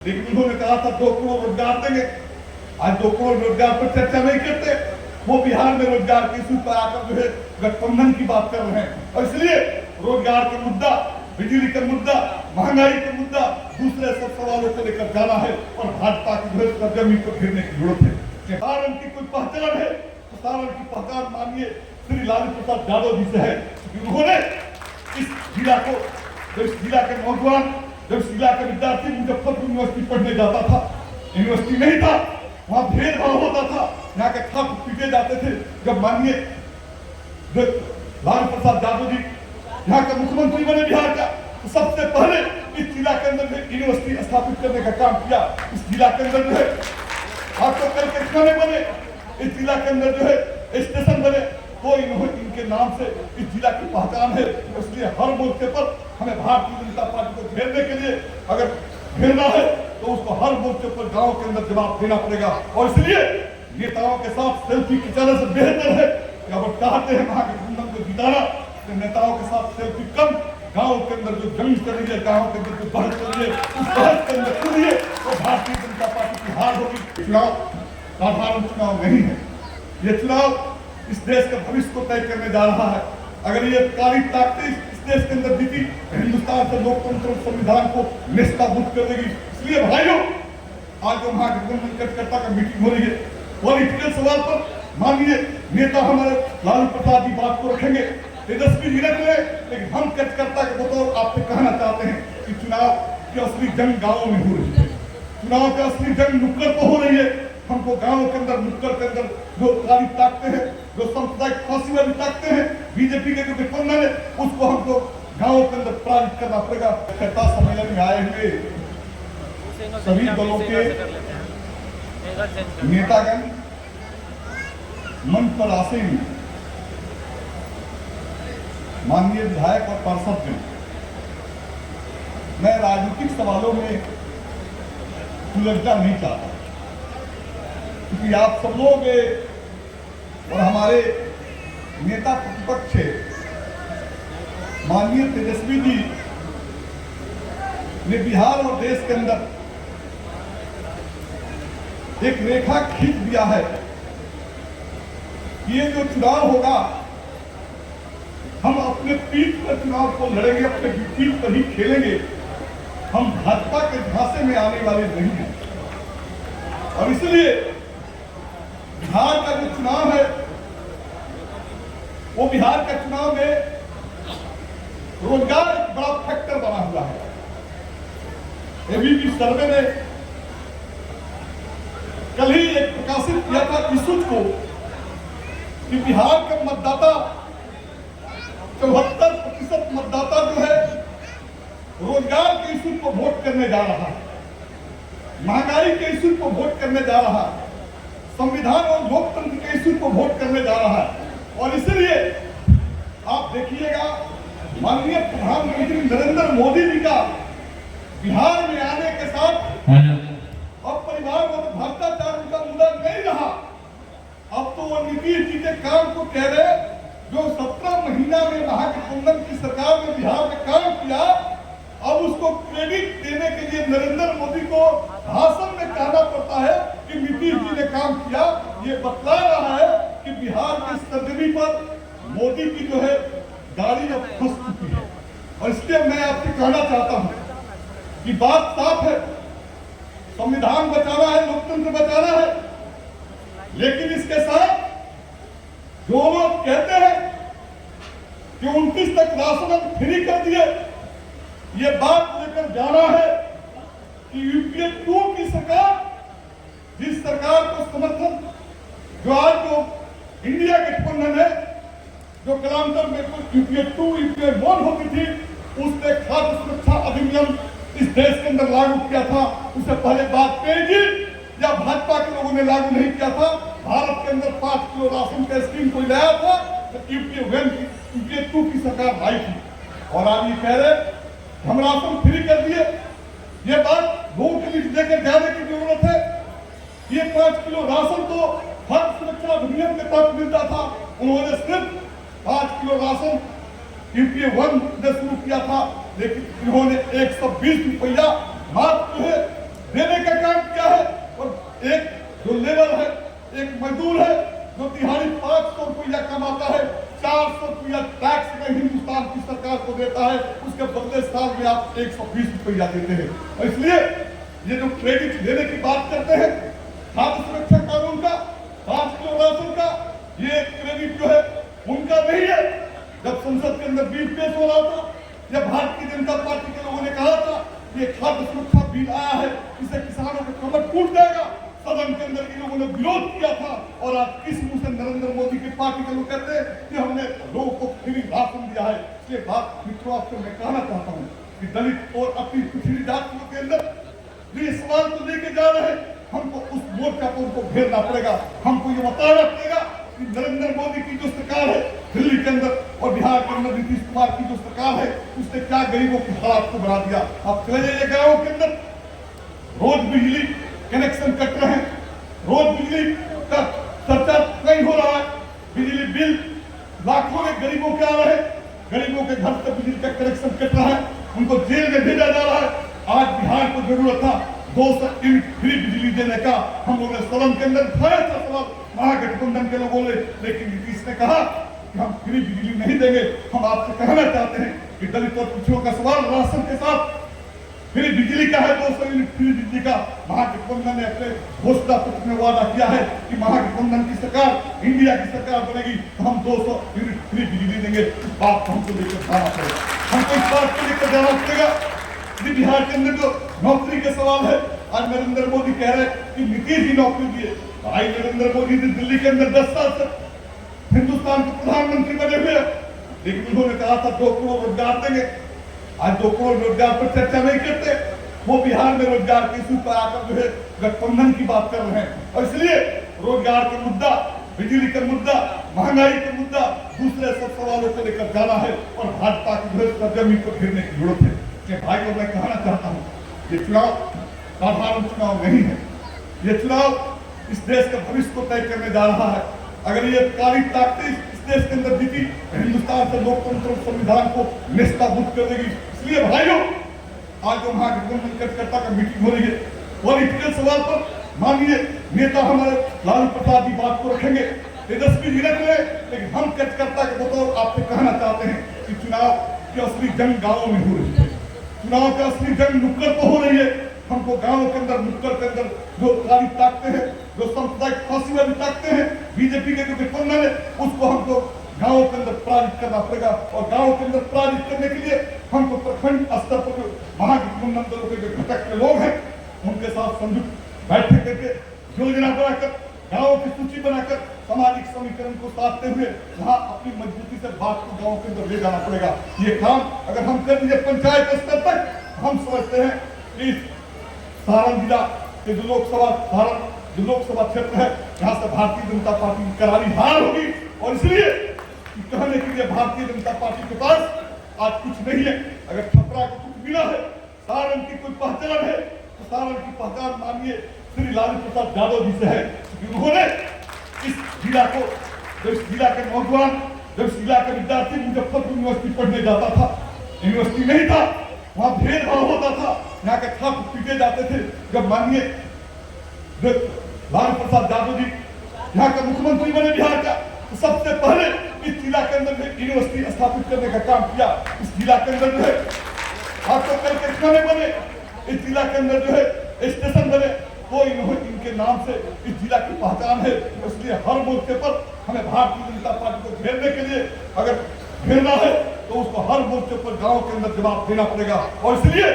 लेकिन उन्होंने कहा था 2 करोड़ रोजगार देंगे। आज 2 करोड़ रोजगार पर चर्चा नहीं करते, वो बिहार में रोजगार के इशू पर आकर जो है गठबंधन की बात कर रहे हैं। और इसलिए रोजगार का मुद्दा, बिजली का मुद्दा, महंगाई का मुद्दा, दूसरे सब सवालों को लेकर जाना है और भाजपा की जो है जमीन को घेरने की जरूरत है। सारण की कोई पहचान है तो सारण की पहचान मानिए श्री लालू प्रसाद यादव जी से है। उन्होंने इस जिला को, जो इस जिला के नौजवान, जब इस जिला का विद्यार्थी मुजफ्फरपुर यूनिवर्सिटी पढ़ने जाता था, यूनिवर्सिटी नहीं था, वहां भेदभाव होता था, यहाँ के छात्र पीटे जाते थे। जब माननीय लालू प्रसाद यादव जी यहाँ का मुख्यमंत्री बने बिहार का, तो सबसे पहले इस जिला के अंदर यूनिवर्सिटी स्थापित करने का काम किया। इस जिला के अंदर जो है आपको कल कारखाने बने, इस जिला के अंदर जो है स्टेशन बने, तो इनके नाम से इस जिला की पहचान है। इसलिए हर मोर्चे पर हमें भारतीय जनता पार्टी को घेरने के लिए, अगर घेरना है तो उसको हर मोर्चे पर गांव के अंदर जवाब देना पड़ेगा। और इसलिए नेताओं के साथ सेल्फी खिंचाने से बेहतर है कि अगर चाहते हैं महागठबंधन को जिताना तो नेताओं के साथ सेल्फी कम, गांव के अंदर जो जंग चल रही है, गांव के अंदर जो बहस चल रही है, उस बहस के अंदर चलिए तो भारतीय जनता पार्टी की हार होगी। चुनाव साधारण चुनाव नहीं है, ये चुनाव इस देश के भविष्य को तय करने जा रहा है। अगर ये काली ताकतें इस देश के अंदर जीती, हिंदुस्तान से लोकतंत्र संविधान को निष्ठाबुद्ध कर देगी। इसलिए भाइयों, आज जो महागठबंधन कार्यकर्ता का मीटिंग हो रही है, पॉलिटिकल सवाल पर माननीय नेता हमारे लालू प्रसाद जी बात को रखेंगे, तेजस्वी जी रख ले, लेकिन हम कार्यकर्ता के बतौर आपसे कहना चाहते हैं कि चुनाव की असली जंग गाँव में हो रही है, चुनाव की असली जंग नुक्कड़ पर हो रही है। हमको गांव के अंदर, नुक्कड़ के अंदर जो काली ताकते हैं, जो सांप्रदायिक फांसी वाली ताकते हैं, बीजेपी के जो गठबंधन है, उसको हमको गांव के अंदर पराजित करना पड़ेगा। कार्यकर्ता सम्मेलन में आए हुए सभी दलों के नेतागण मंच पर आसीन माननीय विधायक और पार्षदगण, मैं राजनीतिक सवालों में उलझना नहीं चाहता, क्योंकि आप सब लोग और हमारे नेता प्रतिपक्ष माननीय तेजस्वी जी ने बिहार और देश के अंदर एक रेखा खींच दिया है कि ये जो चुनाव होगा, हम अपने पीठ पर चुनाव को लड़ेंगे, अपने पीठ पर ही खेलेंगे, हम भाजपा के झांसे में आने वाले नहीं हैं। और इसलिए बिहार का जो चुनाव है, वो बिहार का चुनाव में रोजगार एक बड़ा फैक्टर बना हुआ है। एबीपी सर्वे ने कल ही एक प्रकाशित किया था इशूज को कि बिहार का मतदाता 74% मतदाता जो है रोजगार के इशू को वोट करने जा रहा है, महंगाई के इशू को वोट करने जा रहा है, संविधान और लोकतंत्र के इशू को वोट करने जा रहा है। और इसलिए आप देखिएगा, माननीय प्रधानमंत्री नरेंद्र मोदी जी का बिहार में आने के साथ अब परिवार और भ्रष्टाचार उनका मुद्दा नहीं रहा। अब तो वो नीतीश जी के काम को कह रहे, जो 17 महीना में महागठबंधन की सरकार ने बिहार में काम किया, अब उसको क्रेडिट देने के लिए नरेंद्र मोदी को भाषण में कहना पड़ता है कि नीतीश जी ने काम किया। ये बतला रहा है कि बिहार की सर्जरी पर मोदी की जो है गाड़ी अब फंस चुकी है। और इसलिए मैं आपसे कहना चाहता हूं कि बात साफ है, संविधान बचाना है, लोकतंत्र बचाना है, लेकिन इसके साथ जो लोग कहते हैं कि 29 तक राशन फ्री कर दिए, ये बात लेकर जाना है कि यूपीए 2 की सरकार, जिस सरकार को समर्थन जो आज जो इंडिया गठबंधन है, जो कालांतर में यूपीए 2 यूपीए 1 होती थी, उसने खाद्य सुरक्षा अधिनियम इस देश के अंदर लागू किया था। उससे पहले वाजपेयी जी या भाजपा के लोगों ने लागू नहीं किया था। भारत के अंदर 5 किलो राशन का स्कीम कोई लाया था तो यूपीए 2 की सरकार लाई थी। और आज ये कह रहे हम राशन फ्री कर दिए, ये बात लोगों के लिस्ट लेकर जाने की जरूरत है। ये 5 किलो राशन तो खाद्य सुरक्षा अधिनियम के तहत मिलता था, उन्होंने सिर्फ 5 किलो राशन यूपीए 1 ने शुरू किया था, लेकिन इन्होंने 120 रुपया मात्र जो है लेबर है, एक मजदूर है जो दिहाड़ी 500 रुपया कमाता है, 400 रुपया टैक्स में हिंदुस्तान की सरकार को देता है, उसके बदले साल में आप 120 रुपया देते हैं। और इसलिए ये जो क्रेडिट देने की बात करते हैं खाद्य सुरक्षा कानून का, 5 किलो राशन का, ये क्रेडिट जो है उनका नहीं है। जब संसद के अंदर बिल पेश हो रहा था, जब भारतीय जनता पार्टी के लोगों ने कहा था ये खाद्य सुरक्षा बिल आया है, इससे किसानों का कमर टूट जाएगा, सदन के अंदर इन लोगों ने विरोध किया था। और आज किस मुंह से नरेंद्र मोदी की पार्टी के लोग कहते हैं कि हमने लोगों को फ्री राशन दिया है। इसलिए बात मित्रों आपसे मैं कहना चाहता हूँ कि दलित और अपनी पिछड़ी जातियों के अंदर जो ये सवाल तो लेके जा रहे हैं, हमको उस मोर्चा पर उनको घेरना पड़ेगा। हमको ये बताना पड़ेगा कि नरेंद्र मोदी की जो सरकार है दिल्ली के अंदर और बिहार के अंदर नीतीश कुमार की जो सरकार है उसने क्या गरीबों के हालात को बढ़ा दिया। आप चले जाइए गाँव के अंदर, रोज बिजली कनेक्शन कट रहे हैं, रोज बिजली का खर्चा नहीं हो रहा है, बिजली बिल लाखों में गरीबों के आ रहे हैं, गरीबों के घर से बिजली का कनेक्शन कट रहा है, उनको जेल में भेजा जा रहा है। आज बिहार को जरूरत था 200 यूनिट फ्री बिजली देने का, हम लोगों ने सदन के अंदर उठाया था सवाल महागठबंधन के लोगों ने, लेकिन नीतीश ने कहा कि हम फ्री बिजली नहीं देंगे। हम आपसे कहना चाहते हैं कि दलित और पिछड़ों का सवाल राशन के साथ फ्री बिजली का है, 200 यूनिट फ्री बिजली का। महागठबंधन ने अपने घोषणा पत्र में वादा किया है कि महागठबंधन की सरकार इंडिया की सरकार बनेगी तो हम 200 यूनिट फ्री बिजली देंगे। इस बात को हमको लेकर जाना पड़ेगा, हमको इस बात को लेकर जाना पड़ेगा। बिहार के अंदर जो नौकरी के सवाल है, आज नरेंद्र मोदी कह रहे हैं कि नीतीश ही नौकरी दिए। भाई नरेंद्र मोदी ने दिल्ली के अंदर 10 साल से हिंदुस्तान के प्रधानमंत्री बने हुए, लेकिन उन्होंने कहा था 2 करोड़ रोजगार देंगे। आज 2 करोड़ रोजगार पर चर्चा नहीं करते, वो बिहार में रोजगार के इशू पर आकर जो है गठबंधन की बात कर रहे हैं। और इसलिए रोजगार का मुद्दा, बिजली का मुद्दा, महंगाई का मुद्दा, दूसरे सब सवालों को लेकर जाना है और भाजपा की जो है सरजमी को घेरने की जरूरत है। भाई को मैं कहना चाहता हूँ ये चुनाव साधारण चुनाव नहीं है, ये चुनाव इस देश के भविष्य को तय करने जा रहा है। अगर ये काली ताकतें इस देश के अंदर जीती, हिंदुस्तान से लोकतंत्र और संविधान को नेस्ताबूद कर देगी। इसलिए भाइयों, आज जो महागठबंधन कार्यकर्ता का मीटिंग हो रही है, पॉलिटिकल सवाल पर माननीय नेता हमारे लालू प्रसाद जी बात को रखेंगे, तेजस्वी जी रख रहे, लेकिन हम कार्यकर्ता के बतौर आपसे कहना चाहते हैं कि चुनाव की असली जंग गाँव में हो रही है, चुनाव की असली जंग नुक्कड़ पर हो रही है। हमको गांवों के अंदर, नुक्कड़ के अंदर जो काली ताकतें हैं, जो सांप्रदायिक फांसीवादी ताकतें हैं, बीजेपी के जो गठबंधन है, उसको हमको गांवों के अंदर पराजित करना पड़ेगा। और गांवों के अंदर पराजित करने के लिए हमको प्रखंड स्तर पर जो महागठबंधन दलों के जो घटक के लोग हैं, उनके साथ संयुक्त बैठक करके योजना बनाकर, गाँवों की सूची बनाकर, सामाजिक समीकरण को साधते हुए वहाँ अपनी मजबूती से बात को गाँव के अंदर ले जाना पड़ेगा। ये काम अगर हम कर दीजिए पंचायत स्तर तक, हम समझते हैं कि सारण जिला के जो लोकसभा क्षेत्र है, यहाँ से भारतीय जनता पार्टी की करारी हार होगी। और इसलिए कहने के लिए भारतीय जनता पार्टी के पास आज कुछ नहीं है। अगर छपरा को कुछ मिला है, सारण की कोई पहचान है, तो सारण की पहचान मानिए श्री लालू प्रसाद यादव जी से है। उन्होंने इस जिला को, जब इस जिला के नौजवान, जब इस जिला के विद्यार्थी मुजफ्फरपुर यूनिवर्सिटी पढ़ने जाता था, यूनिवर्सिटी नहीं था, वहाँ भेदभाव होता था, यहाँ के छात्र पीटे जाते थे। जब माननीय लालू प्रसाद यादव जी यहाँ का मुख्यमंत्री बने बिहार का, तो सबसे पहले इस जिला के अंदर यूनिवर्सिटी स्थापित करने का काम किया। इस जिला के अंदर जो है आपको कल कारखाने बने, इस जिला के अंदर जो है स्टेशन बने, तो इनके नाम से इस जिला की पहचान है। इसलिए हर मोर्चे पर हमें भारतीय जनता पार्टी को घेरने के लिए अगर घेरना है तो उसको हर मोर्चे पर गांव के अंदर जवाब देना पड़ेगा। और इसलिए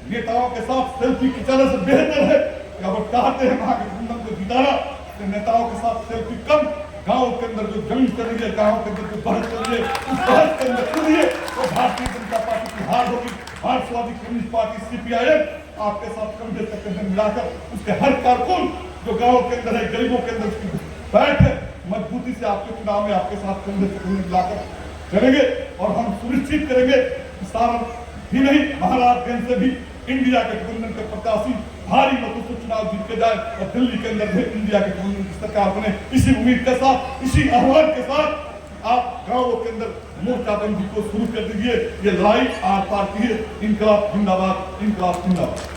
नेताओं के साथ सेल्फी खिंचाने से बेहतर है कि अगर चाहते हैं महागठबंधन को जिताना, तो नेताओं के साथ सेल्फी कम, गांव के अंदर जो जंग चल रही है, गांव के अंदर जो बहस चल रही है, उस बहस के अंदर चल रही है, तो भारतीय जनता पार्टी की हार होगी। मार्क्सवादी कम्युनिस्ट पार्टी CPIM आपके साथ कंधे से कंधे मिलाकर उसके हर कारकुन जो गांव के अंदर है, गरीबों के अंदर उसकी बैठ है, मजबूती से आपके चुनाव में आपके साथ कंधे से कंधे मिलाकर करेंगे। और हम सुनिश्चित करेंगे कि सारण ही नहीं, महाराजगंज से भी इंडिया गठबंधन के प्रत्याशी भारी मतों से चुनाव जीत के जाए और दिल्ली के अंदर भी इंडिया गठबंधन की सरकार बने। इसी उम्मीद के साथ, इसी आह्वान के साथ आप गांवों के अंदर मोर्चाबंदी को शुरू कर दीजिए। ये लड़ाई आर पार की है। इनकलाब जिंदाबाद, इनकलाब जिंदाबाद।